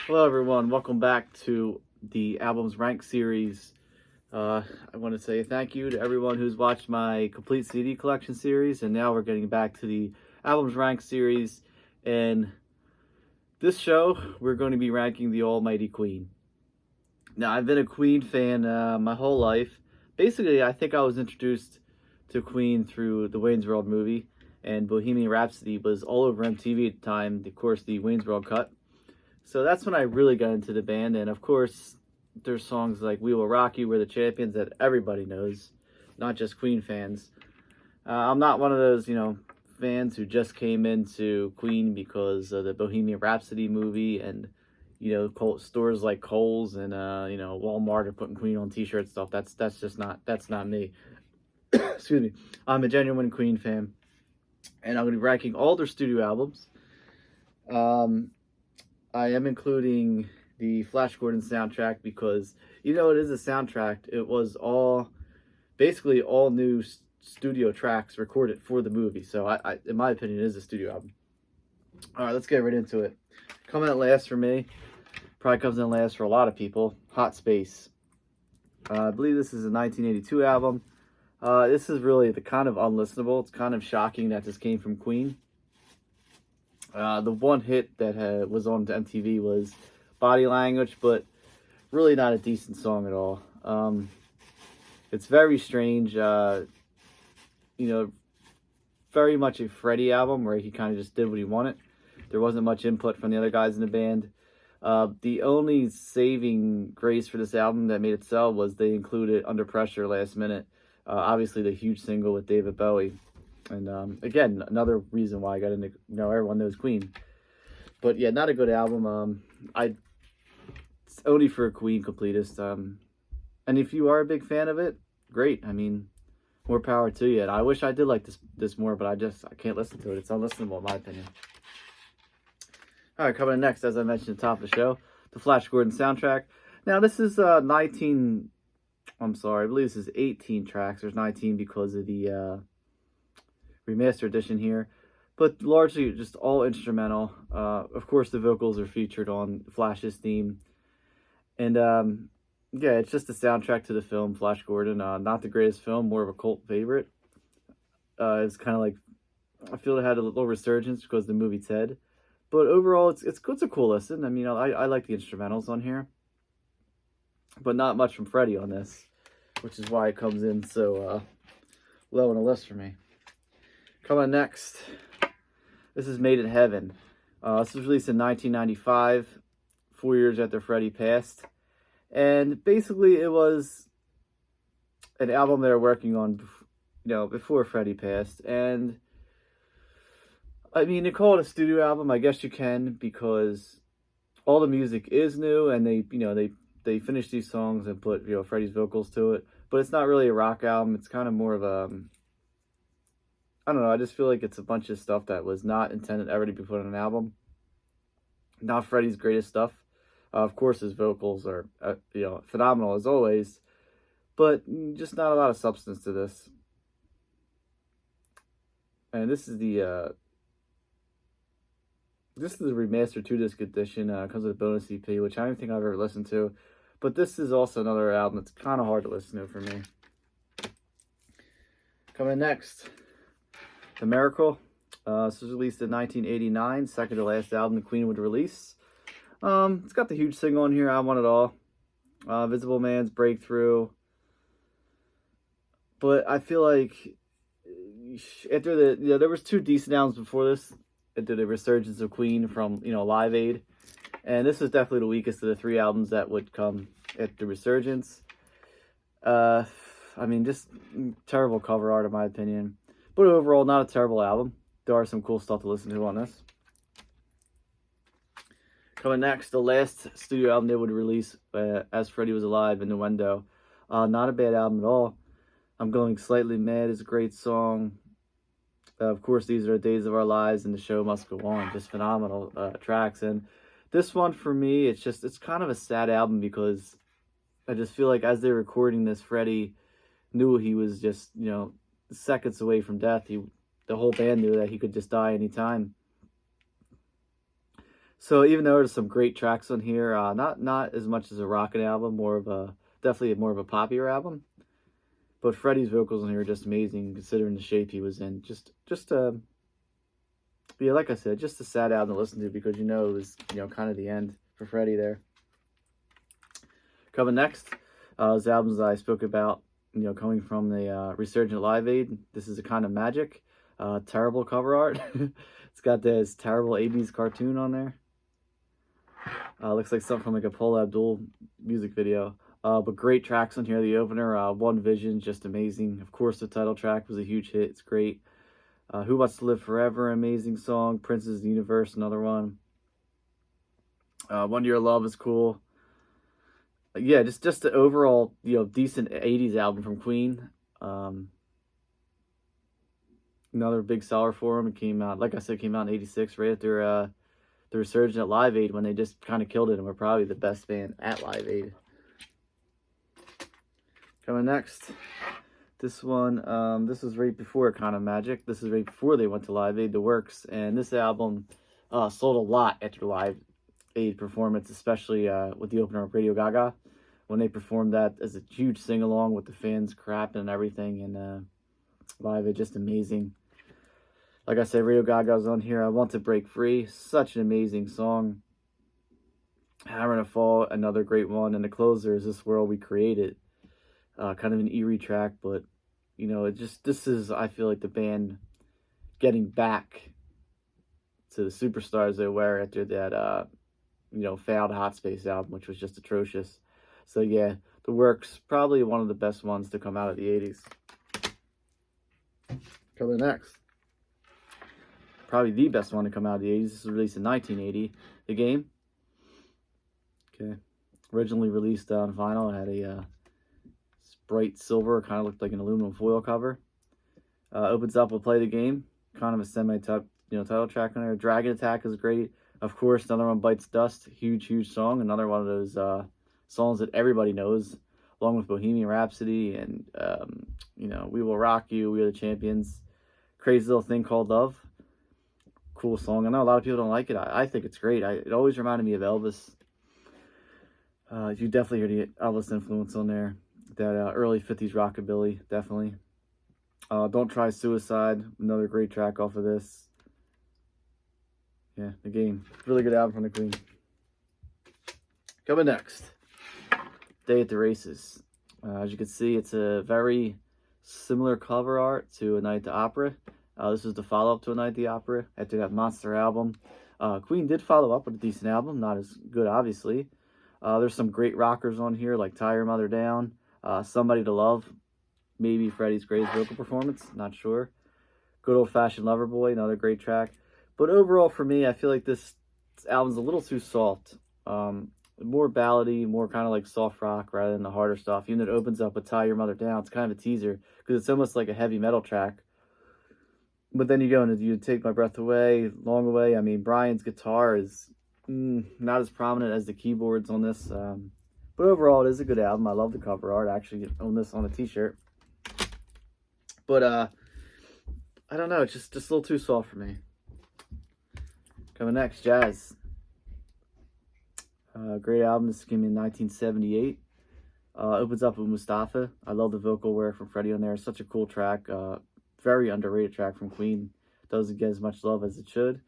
Hello, everyone. Welcome back to the Albums Rank series. I want to say thank you to everyone who's watched my complete CD collection series, and now we're getting back to the Albums Rank series. And this show, we're going to be ranking the almighty Queen. Now, I've been a Queen fan my whole life. Basically, I think I was introduced to Queen through the Wayne's World movie, and Bohemian Rhapsody was all over MTV at the time, of course, the Wayne's World cut. So that's when I really got into the band, and of course, there's songs like We Will Rock You, We're the Champions that everybody knows, not just Queen fans. I'm not one of those, fans who just came into Queen because of the Bohemian Rhapsody movie and, stores like Kohl's and, Walmart are putting Queen on t-shirts stuff. That's not me. Excuse me. I'm a genuine Queen fan, and I'm going to be ranking all their studio albums. I am including the Flash Gordon soundtrack because, it is a soundtrack. It was basically all new studio tracks recorded for the movie. So, in my opinion, it is a studio album. All right, let's get right into it. Coming in last for me, probably comes in last for a lot of people, Hot Space. I believe this is a 1982 album. This is really the kind of unlistenable. It's kind of shocking that this came from Queen. The one hit that was on MTV was Body Language, but really not a decent song at all. It's very strange, very much a Freddie album where he kind of just did what he wanted. There wasn't much input from the other guys in the band. The only saving grace for this album that made it sell was they included Under Pressure last minute. Obviously, the huge single with David Bowie. And again, another reason why I got into, everyone knows Queen. But yeah, not a good album. It's only for a Queen completist. And if you are a big fan of it, great. I mean, more power to you. And I wish I did like this more, but I can't listen to it. It's unlistenable in my opinion. All right, coming in next, as I mentioned at the top of the show, the Flash Gordon soundtrack. Now, this is I believe this is 18 tracks. There's 19 because of the remastered edition here, but largely just all instrumental. Of course, the vocals are featured on Flash's theme, and yeah, it's just a soundtrack to the film Flash Gordon. Not the greatest film, more of a cult favorite. It's kind of like, I feel it had a little resurgence because of the movie Ted, but overall, it's a cool listen. I mean, I like the instrumentals on here, but not much from Freddie on this, which is why it comes in so low on the list for me. Coming next, this is Made in Heaven. This was released in 1995, 4 years after Freddie passed. And basically it was an album they were working on, before Freddie passed. And I mean, to call it a studio album, I guess you can, because all the music is new and they finished these songs and put, Freddie's vocals to it. But it's not really a rock album. It's kind of more of a, I don't know, I just feel like it's a bunch of stuff that was not intended ever to be put on an album. Not Freddie's greatest stuff. Of course, his vocals are, phenomenal as always, but just not a lot of substance to this. And this is the remastered 2-disc edition. It comes with a bonus EP, which I don't think I've ever listened to. But this is also another album that's kind of hard to listen to for me. Coming next, The Miracle. This was released in 1989, second to last album the Queen would release. It's got the huge single on here, I Want It All. Visible Man's Breakthrough. But I feel like after there was 2 decent albums before this. After the resurgence of Queen from, Live Aid. And this is definitely the weakest of the 3 albums that would come at the resurgence. I mean, just terrible cover art in my opinion. But overall, not a terrible album. There are some cool stuff to listen to on this. Coming next, the last studio album they would release as Freddie was alive, Innuendo. Not a bad album at all. I'm Going Slightly Mad is a great song. Of course, These Are the Days of Our Lives and The Show Must Go On. Just phenomenal tracks. And this one, for me, it's kind of a sad album because I just feel like as they're recording this, Freddie knew he was just, seconds away from death. The whole band knew that he could just die anytime. So even though there's some great tracks on here, not as much as a rockin' album, more of a definitely more of a poppier album. But Freddie's vocals on here are just amazing, considering the shape he was in. Yeah, like I said, just a sad album to listen to because it was kind of the end for Freddie there. Coming next, those albums I spoke about, coming from the Resurgent Live Aid. This is a Kind of Magic. Terrible cover art. It's got this terrible 80s cartoon on there. Looks like something from like a Paula Abdul music video. But great tracks on here. The opener, One Vision, just amazing. Of course, the title track was a huge hit. It's great. Who Wants to Live Forever, amazing song. Prince's of the Universe, another one. One Year Love is cool. Yeah, just the overall, decent 80s album from Queen. Another big seller for him. It came out, like I said, came out in 86, right after the Resurgent at Live Aid, when they just kind of killed it and were probably the best band at Live Aid. Coming next, this one, this was right before Kind of Magic. This is right before they went to Live Aid, The Works, and this album sold a lot after Live Aid performance, especially with the opener of Radio Gaga, when they performed that as a huge sing-along with the fans crapping and everything, and Live Aid, just amazing. Like I said, Radio Gaga's on here. I Want to Break Free, such an amazing song. Hammer and a Fall, another great one, and the closer is This World We Created. Kind of an eerie track, but this is, I feel like, the band getting back to the superstars they were after that failed Hot Space album, which was just atrocious. So yeah, The Works, probably one of the best ones to come out of the 80s. Coming next, probably the best one to come out of the 80s. This was released in 1980. The Game. Okay, originally released on vinyl. It had a bright silver, kind of looked like an aluminum foil cover. Opens up with Play the Game, kind of a title track on there. Dragon Attack is great. Of course, another one, Bites Dust, huge song. Another one of those songs that everybody knows, along with Bohemian Rhapsody and We Will Rock You, We Are the Champions. Crazy Little Thing Called Love, cool song. I know a lot of people don't like it. I think it's great. It always reminded me of Elvis. You definitely hear the Elvis influence on there. That early 50s rockabilly, definitely. Don't Try Suicide, another great track off of this. Yeah, The Game. Really good album from the Queen. Coming next, Day at the Races. As you can see, it's a very similar cover art to A Night at the Opera. This is the follow-up to A Night at the Opera after that monster album. Queen did follow up with a decent album, not as good, obviously. There's some great rockers on here, like Tie Your Mother Down, Somebody to Love, maybe Freddie's greatest vocal performance, not sure. Good Old Fashioned Lover Boy, another great track. But overall, for me, I feel like this album's a little too soft. More ballady, more kind of like soft rock rather than the harder stuff. Even though it opens up with Tie Your Mother Down, it's kind of a teaser because it's almost like a heavy metal track. But then you go into You Take My Breath Away, Long Away. I mean, Brian's guitar is not as prominent as the keyboards on this. But overall, it is a good album. I love the cover art. I actually own this on a t-shirt. But I don't know. It's just a little too soft for me. Coming next, Jazz. Great album. This came in 1978. Opens up with Mustafa. I love the vocal work from Freddie on there. It's such a cool track. Very underrated track from Queen. Doesn't get as much love as it should.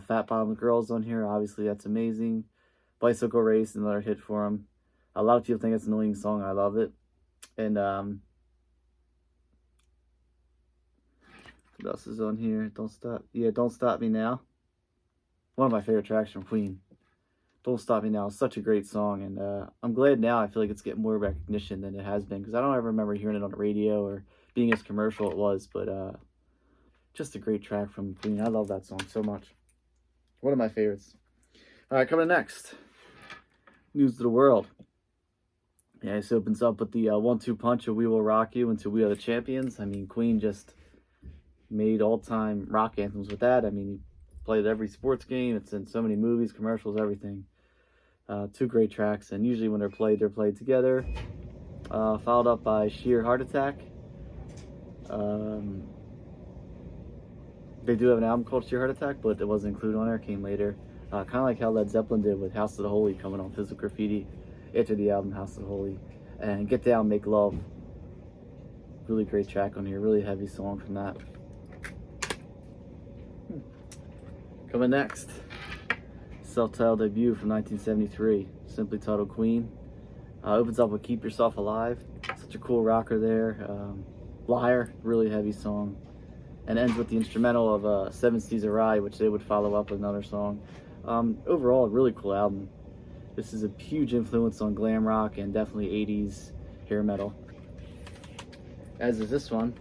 Fat Bottom Girls on here. Obviously, that's amazing. Bicycle Race, another hit for him. A lot of people think it's an annoying song. I love it. And what else is on here? Don't Stop. Yeah, Don't Stop Me Now. One of my favorite tracks from Queen. Don't Stop Me Now is such a great song, and I'm glad now I feel like it's getting more recognition than it has been, because I don't ever remember hearing it on the radio or being as commercial it was, but just a great track from Queen. I love that song so much. One of my favorites. All right, coming next. News of the World. Yeah, this opens up with the 1-2 punch of We Will Rock You into We Are the Champions. I mean, Queen just made all-time rock anthems with that. I mean, he played every sports game. It's in so many movies, commercials, everything. Two great tracks, and usually when they're played together. Followed up by Sheer Heart Attack. They do have an album called Sheer Heart Attack, but it wasn't included on there. It came later. kind of like how Led Zeppelin did with House of the Holy coming on Physical Graffiti after the album House of the Holy. And Get Down, Make Love. Really great track on here, really heavy song from that. Coming next, self-titled debut from 1973, simply titled Queen. Opens up with Keep Yourself Alive, such a cool rocker there. Liar, really heavy song. And ends with the instrumental of Seven Seas of Rye, which they would follow up with another song. Overall, a really cool album. This is a huge influence on glam rock and definitely 80s hair metal. As is this one,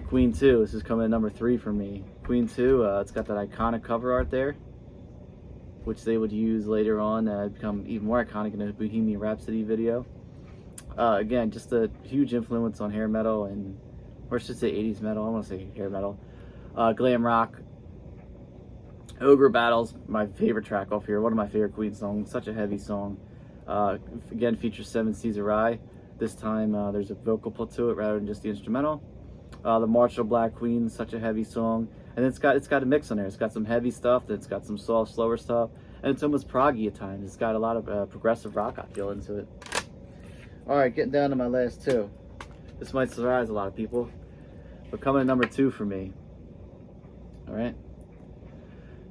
Queen 2. This is coming at number 3 for me. Queen 2, it's got that iconic cover art there, which they would use later on become even more iconic in a Bohemian Rhapsody video. Again, just a huge influence on hair metal, and or I should say 80s metal. I want to say hair metal. Glam rock. Ogre Battles, my favorite track off here. One of my favorite Queen songs. Such a heavy song. Again, features Seven Seas of Rye. This time there's a vocal put to it rather than just the instrumental. The March of Black Queen, such a heavy song. And it's got a mix on there. It's got some heavy stuff, then it's got some soft, slower stuff, and it's almost proggy at times. It's got a lot of progressive rock, I feel, into it. Alright, getting down to my last two. This might surprise a lot of people, but coming at number 2 for me. Alright.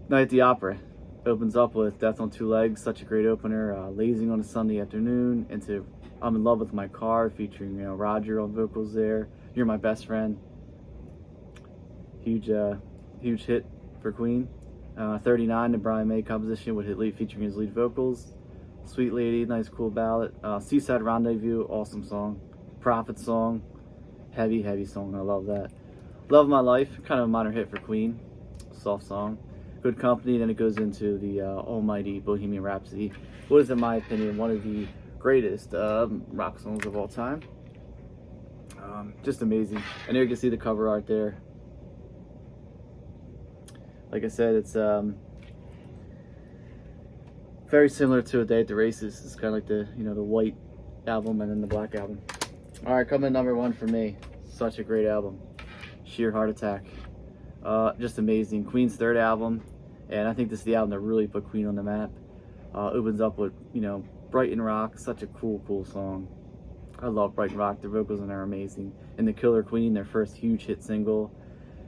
Night at the Opera. Opens up with Death on Two Legs, such a great opener. Lazing on a Sunday Afternoon, into I'm in Love with My Car, featuring Roger on vocals there. You're My Best Friend. Huge hit for Queen. 39, the Brian May composition with hit lead featuring his lead vocals. Sweet Lady, nice cool ballad. Seaside Rendezvous, awesome song. Prophet song, heavy song, I love that. Love My Life, kind of a minor hit for Queen, soft song. Good Company, then it goes into the almighty Bohemian Rhapsody. What is, in my opinion, one of the greatest rock songs of all time. Just amazing. And there you can see the cover art there. Like I said, it's very similar to A Day at the Races. It's kind of like the the white album and then the black album. All right, coming number 1 for me. Such a great album. Sheer Heart Attack. Just amazing. Queen's 3rd album, and I think this is the album that really put Queen on the map. Opens up with Brighton Rock. Such a cool song. I love Brighton Rock. The vocals in there are amazing. And The Killer Queen, their first huge hit single.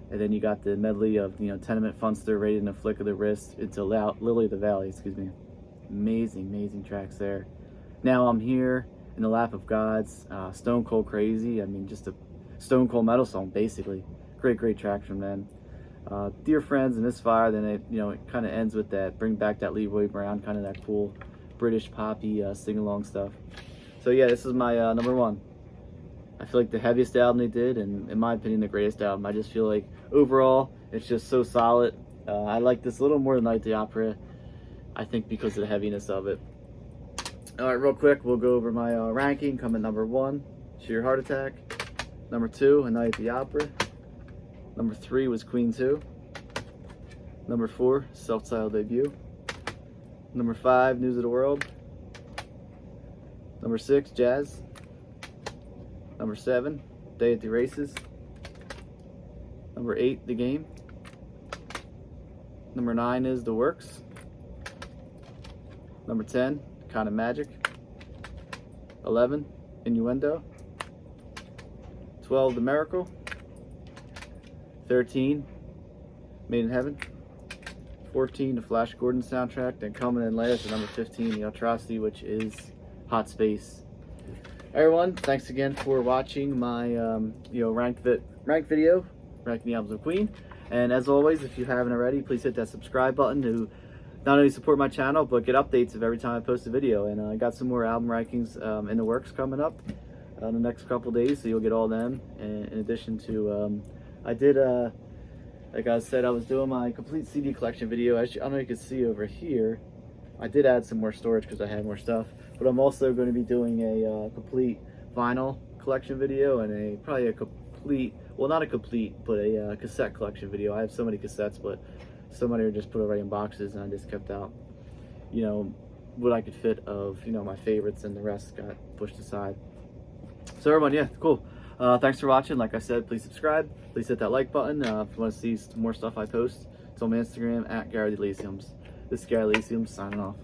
And then you got the medley of Tenement Funster, Rated in a Flick of the Wrist, into Lily of the Valley, excuse me. Amazing tracks there. Now I'm Here, In the Lap of Gods, Stone Cold Crazy. I mean, just a Stone Cold metal song, basically. Great tracks from them. Dear Friends and Misfire. Then it kind of ends with that, bring back that Leroy Brown, kind of that cool British poppy sing-along stuff. So yeah, this is my number 1. I feel like the heaviest album they did, and in my opinion, the greatest album. I just feel like overall, it's just so solid. I like this a little more than Night at the Opera, I think, because of the heaviness of it. Alright, real quick, we'll go over my ranking. Coming number 1, Sheer Heart Attack. Number 2, A Night at the Opera. Number 3 was Queen 2. Number 4, self-titled debut. Number 5, News of the World. Number 6, Jazz. Number 7, Day at the Races. Number 8, The Game. Number 9 is The Works. Number 10, Kind of Magic. 11, Innuendo. 12, The Miracle. 13, Made in Heaven. 14, the Flash Gordon soundtrack. Then coming in last at number 15, The Atrocity, which is Hot Space. Everyone, thanks again for watching my ranked video, ranking the albums of Queen. And as always, if you haven't already, please hit that subscribe button to not only support my channel, but get updates of every time I post a video. And I got some more album rankings in the works coming up in the next couple days, so you'll get all them. And in addition to, I did, like I said, I was doing my complete CD collection video. As I don't know if you can see over here, I did add some more storage because I had more stuff. But I'm also going to be doing a complete vinyl collection video and probably a complete, well, not a complete, but a cassette collection video. I have so many cassettes, but so many are just put away in boxes, and I just kept out, what I could fit of, my favorites, and the rest got pushed aside. So everyone, yeah, cool. Thanks for watching. Like I said, please subscribe. Please hit that like button if you want to see some more stuff I post. It's on my Instagram, @GaryDeLacyums. This is Gary Elysium signing off.